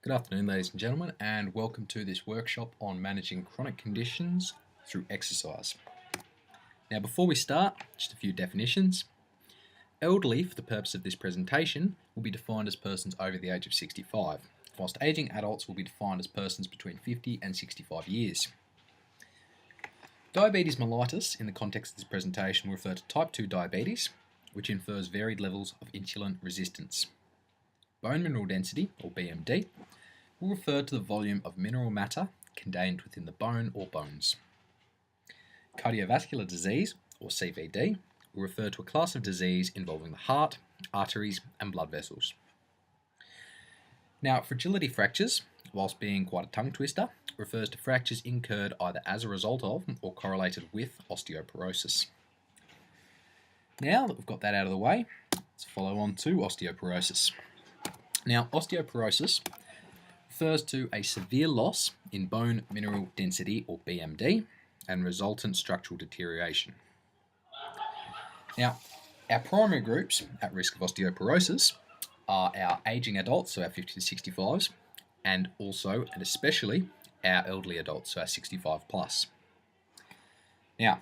Good afternoon, ladies and gentlemen, and welcome to this workshop on managing chronic conditions through exercise. Now, before we start, just a few definitions. Elderly, for the purpose of this presentation, will be defined as persons over the age of 65, whilst aging adults will be defined as persons between 50 and 65 years. Diabetes mellitus, in the context of this presentation, will refer to type 2 diabetes, which infers varied levels of insulin resistance. Bone mineral density, or BMD, will refer to the volume of mineral matter contained within the bone or bones. Cardiovascular disease, or CVD, will refer to a class of disease involving the heart, arteries, and blood vessels. Now, fragility fractures, whilst being quite a tongue twister, refers to fractures incurred either as a result of or correlated with osteoporosis. Now that we've got that out of the way, let's follow on to osteoporosis. Now, osteoporosis refers to a severe loss in bone mineral density, or BMD, and resultant structural deterioration. Now, our primary groups at risk of osteoporosis are our aging adults, so our 50 to 65s, and also and especially our elderly adults, so our 65 plus. Now,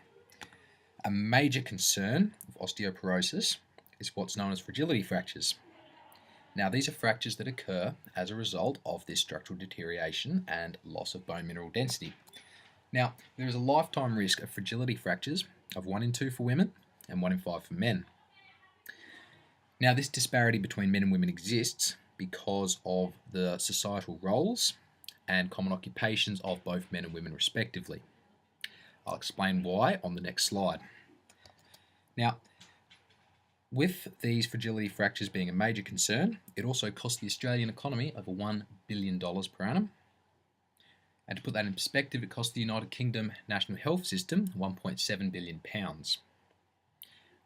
a major concern of osteoporosis is what's known as fragility fractures. Now, these are fractures that occur as a result of this structural deterioration and loss of bone mineral density. Now, there is a lifetime risk of fragility fractures of 1 in 2 for women and 1 in 5 for men. Now, this disparity between men and women exists because of the societal roles and common occupations of both men and women respectively. I'll explain why on the next slide. Now, with these fragility fractures being a major concern, it also costs the Australian economy over $1 billion per annum. And to put that in perspective, it costs the United Kingdom National Health System £1.7 billion,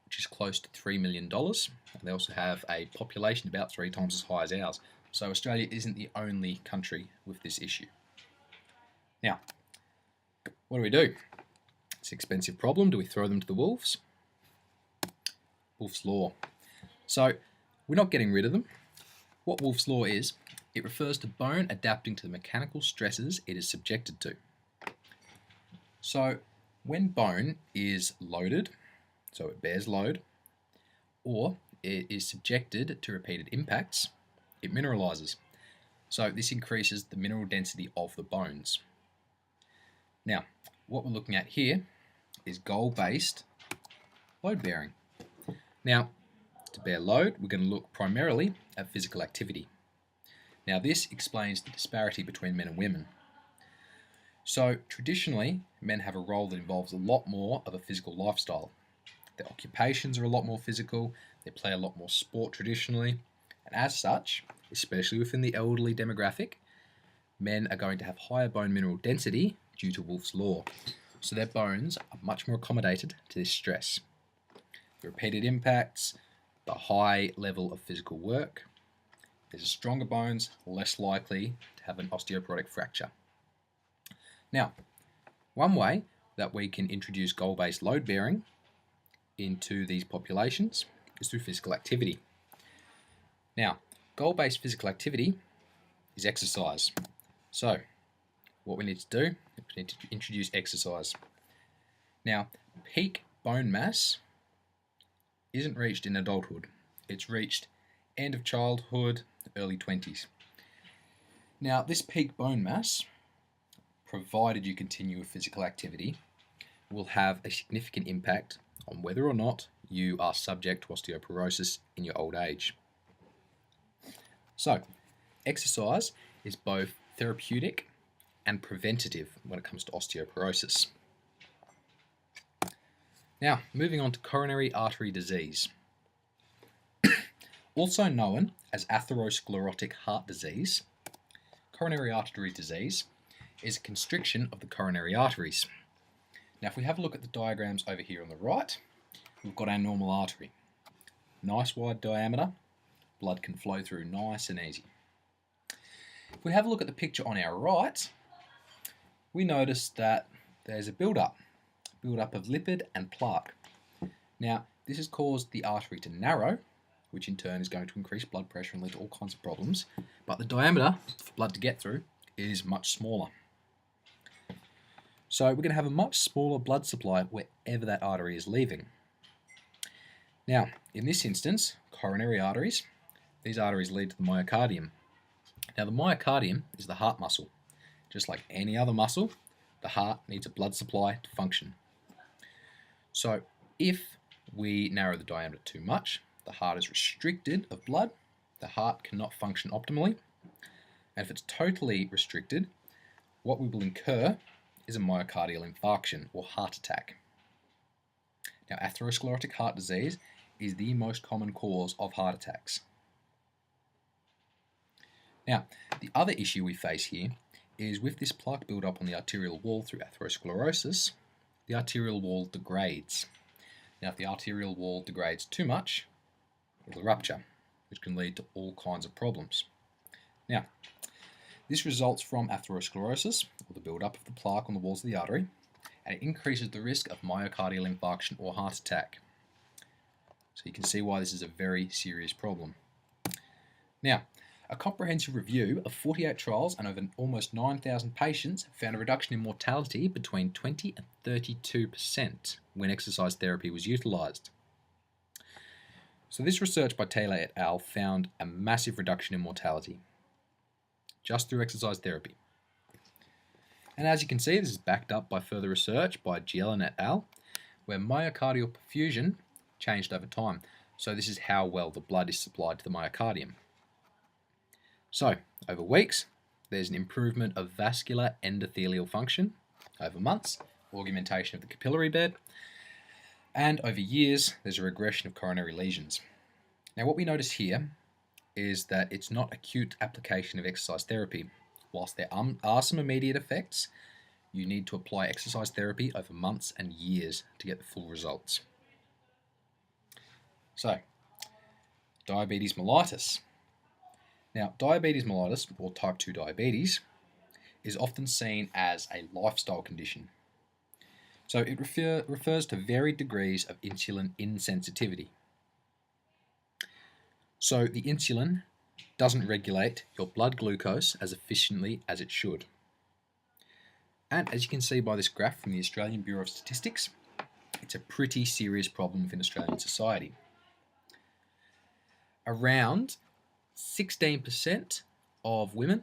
which is close to $3 million. And they also have a population about 3 times as high as ours. So Australia isn't the only country with this issue. Now, what do? It's an expensive problem. Do we throw them to the wolves? Wolff's Law. So, we're not getting rid of them. What Wolff's Law is, it refers to bone adapting to the mechanical stresses it is subjected to. So, when bone is loaded, so it bears load, or it is subjected to repeated impacts, it mineralizes. So, this increases the mineral density of the bones. Now, what we're looking at here is goal-based load bearing. Now, to bear load, we're going to look primarily at physical activity. Now, this explains the disparity between men and women. So, traditionally, men have a role that involves a lot more of a physical lifestyle. Their occupations are a lot more physical, they play a lot more sport traditionally, and as such, especially within the elderly demographic, men are going to have higher bone mineral density due to Wolff's Law. So their bones are much more accommodated to this stress. The repeated impacts, the high level of physical work, there's stronger bones, less likely to have an osteoporotic fracture. Now, one way that we can introduce goal-based load bearing into these populations is through physical activity. Now, goal-based physical activity is exercise. So, what we need to do is we need to introduce exercise. Now, peak bone mass isn't reached in adulthood. It's reached end of childhood, early 20s. Now, this peak bone mass, provided you continue with physical activity, will have a significant impact on whether or not you are subject to osteoporosis in your old age. So, exercise is both therapeutic and preventative when it comes to osteoporosis. Now, moving on to coronary artery disease. Also known as atherosclerotic heart disease, coronary artery disease is a constriction of the coronary arteries. Now, if we have a look at the diagrams over here on the right, we've got our normal artery. Nice wide diameter, blood can flow through nice and easy. If we have a look at the picture on our right, we notice that there's a build-up of lipid and plaque. Now, this has caused the artery to narrow, which in turn is going to increase blood pressure and lead to all kinds of problems. But the diameter for blood to get through is much smaller. So we're going to have a much smaller blood supply wherever that artery is leaving. Now, in this instance, coronary arteries, these arteries lead to the myocardium. Now, the myocardium is the heart muscle. Just like any other muscle, the heart needs a blood supply to function. So if we narrow the diameter too much, the heart is restricted of blood, the heart cannot function optimally, and if it's totally restricted, what we will incur is a myocardial infarction or heart attack. Now, atherosclerotic heart disease is the most common cause of heart attacks. Now, the other issue we face here is with this plaque build-up on the arterial wall through atherosclerosis, the arterial wall degrades. Now, if the arterial wall degrades too much, it'll rupture, which can lead to all kinds of problems. Now, this results from atherosclerosis, or the build-up of the plaque on the walls of the artery, and it increases the risk of myocardial infarction or heart attack. So you can see why this is a very serious problem. Now, a comprehensive review of 48 trials and over almost 9,000 patients found a reduction in mortality between 20 and 32% when exercise therapy was utilised. So this research by Taylor et al. Found a massive reduction in mortality just through exercise therapy. And as you can see, this is backed up by further research by Gielen et al., where myocardial perfusion changed over time. So this is how well the blood is supplied to the myocardium. So, over weeks, there's an improvement of vascular endothelial function. Over months, augmentation of the capillary bed. And over years, there's a regression of coronary lesions. Now, what we notice here is that it's not acute application of exercise therapy. Whilst there are some immediate effects, you need to apply exercise therapy over months and years to get the full results. So, diabetes mellitus. Now, diabetes mellitus, or type 2 diabetes, is often seen as a lifestyle condition. So it refers to varied degrees of insulin insensitivity. So the insulin doesn't regulate your blood glucose as efficiently as it should. And as you can see by this graph from the Australian Bureau of Statistics, it's a pretty serious problem within Australian society. Around 16% of women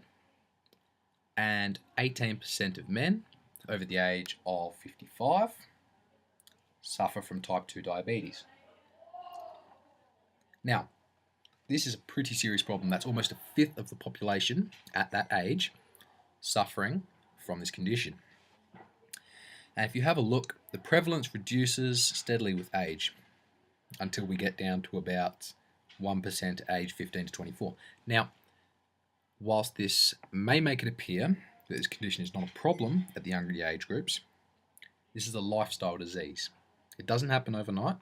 and 18% of men over the age of 55 suffer from type 2 diabetes. Now, this is a pretty serious problem. That's almost a fifth of the population at that age suffering from this condition. And if you have a look, the prevalence reduces steadily with age until we get down to about 1% at age 15 to 24. Now, whilst this may make it appear that this condition is not a problem at the younger age groups, this is a lifestyle disease. It doesn't happen overnight.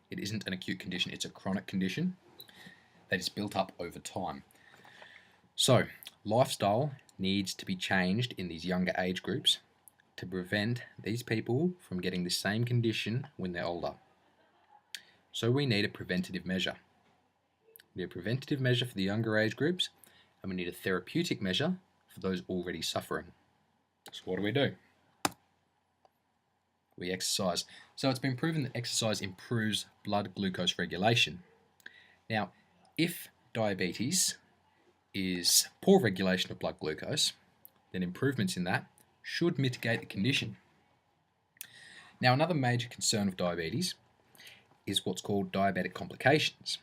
It isn't an acute condition. It's a chronic condition that is built up over time. So, lifestyle needs to be changed in these younger age groups to prevent these people from getting the same condition when they're older. So we need a preventative measure. We need a preventative measure for the younger age groups, and we need a therapeutic measure for those already suffering. So what do? We exercise. So it's been proven that exercise improves blood glucose regulation. Now, if diabetes is poor regulation of blood glucose, then improvements in that should mitigate the condition. Now, another major concern of diabetes is what's called diabetic complications.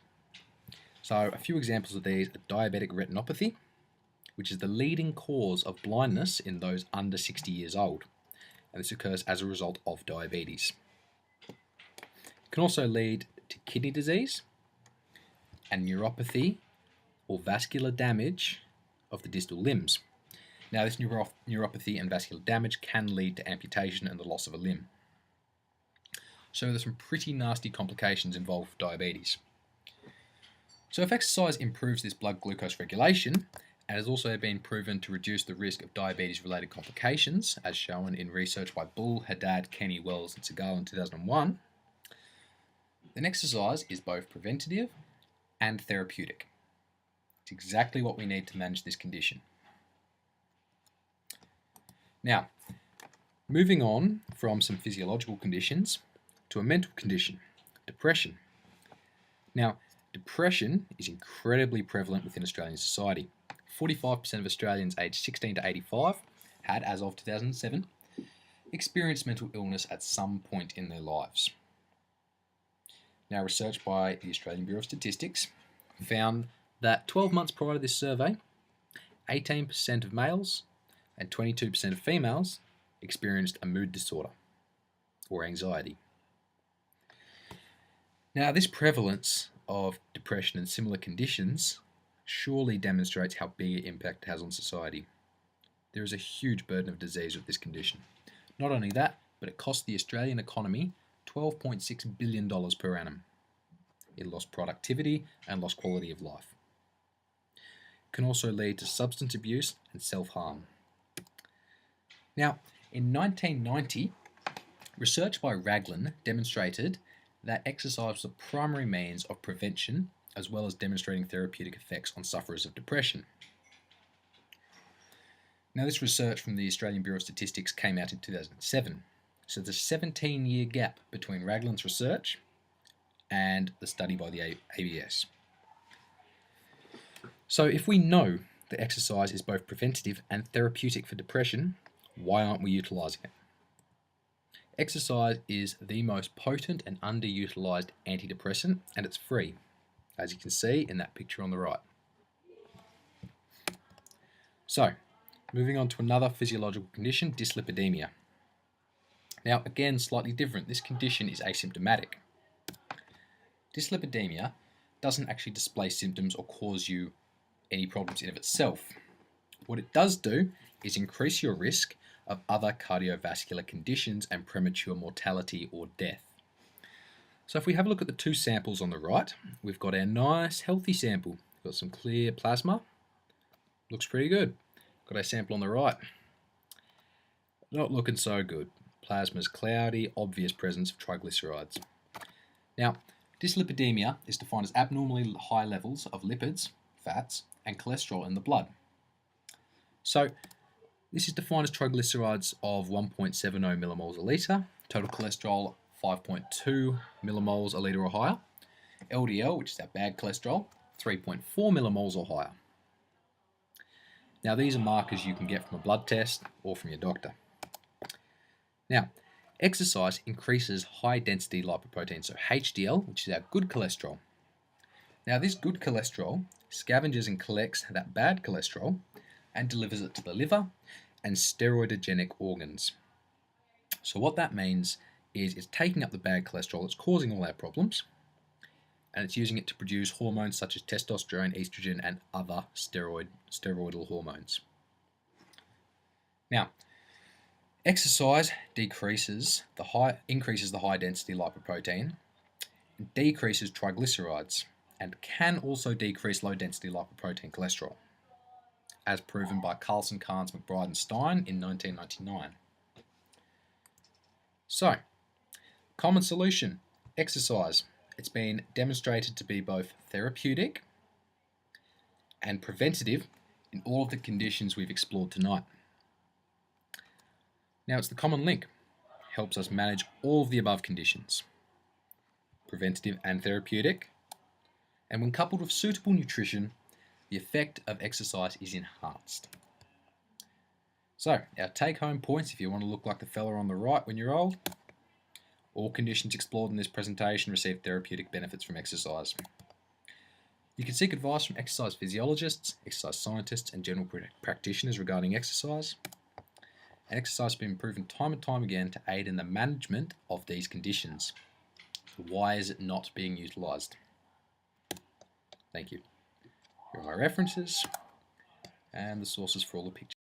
So a few examples of these are diabetic retinopathy, which is the leading cause of blindness in those under 60 years old. And this occurs as a result of diabetes. It can also lead to kidney disease and neuropathy or vascular damage of the distal limbs. Now, this neuropathy and vascular damage can lead to amputation and the loss of a limb. So there's some pretty nasty complications involved with diabetes. So if exercise improves this blood glucose regulation, and has also been proven to reduce the risk of diabetes-related complications, as shown in research by Bull, Haddad, Kenny, Wells, and Segal in 2001, then exercise is both preventative and therapeutic. It's exactly what we need to manage this condition. Now, moving on from some physiological conditions to a mental condition, depression. Now, depression is incredibly prevalent within Australian society. 45% of Australians aged 16 to 85 had, as of 2007, experienced mental illness at some point in their lives. Now, research by the Australian Bureau of Statistics found that 12 months prior to this survey, 18% of males and 22% of females experienced a mood disorder or anxiety. Now, this prevalence of depression and similar conditions surely demonstrates how big an impact it has on society. There is a huge burden of disease with this condition. Not only that, but it costs the Australian economy $12.6 billion per annum. It lost productivity and lost quality of life. It can also lead to substance abuse and self-harm. Now, in 1990, research by Raglan demonstrated that exercise was the primary means of prevention as well as demonstrating therapeutic effects on sufferers of depression. Now, this research from the Australian Bureau of Statistics came out in 2007, so there's a 17-year gap between Raglan's research and the study by the ABS. So if we know that exercise is both preventative and therapeutic for depression, why aren't we utilising it? Exercise is the most potent and underutilised antidepressant, and it's free, as you can see in that picture on the right. So, moving on to another physiological condition, dyslipidemia. Now, again, slightly different. This condition is asymptomatic. Dyslipidemia doesn't actually display symptoms or cause you any problems in of itself. What it does do is increase your risk of other cardiovascular conditions and premature mortality or death. So if we have a look at the two samples on the right, we've got our nice healthy sample. We've got some clear plasma. Looks pretty good. Got our sample on the right. Not looking so good. Plasma's cloudy, obvious presence of triglycerides. Now, dyslipidemia is defined as abnormally high levels of lipids, fats, and cholesterol in the blood. So, this is defined as triglycerides of 1.70 millimoles a litre, total cholesterol 5.2 millimoles a litre or higher, LDL, which is our bad cholesterol, 3.4 millimoles or higher. Now, these are markers you can get from a blood test or from your doctor. Now, exercise increases high-density lipoprotein, so HDL, which is our good cholesterol. Now, this good cholesterol scavenges and collects that bad cholesterol and delivers it to the liver and steroidogenic organs. So what that means is it's taking up the bad cholesterol that's causing all our problems, and it's using it to produce hormones such as testosterone, estrogen, and other steroidal hormones. Now, exercise increases the high density lipoprotein, decreases triglycerides, and can also decrease low density lipoprotein cholesterol, as proven by Carlson, Carnes, McBride, and Stein in 1999. So, common solution, exercise. It's been demonstrated to be both therapeutic and preventative in all of the conditions we've explored tonight. Now, it's the common link. Helps us manage all of the above conditions, preventative and therapeutic, and when coupled with suitable nutrition, the effect of exercise is enhanced. So, our take-home points, if you want to look like the fella on the right when you're old, all conditions explored in this presentation receive therapeutic benefits from exercise. You can seek advice from exercise physiologists, exercise scientists, and general practitioners regarding exercise. And exercise has been proven time and time again to aid in the management of these conditions. Why is it not being utilised? Thank you. Here are my references and the sources for all the pictures.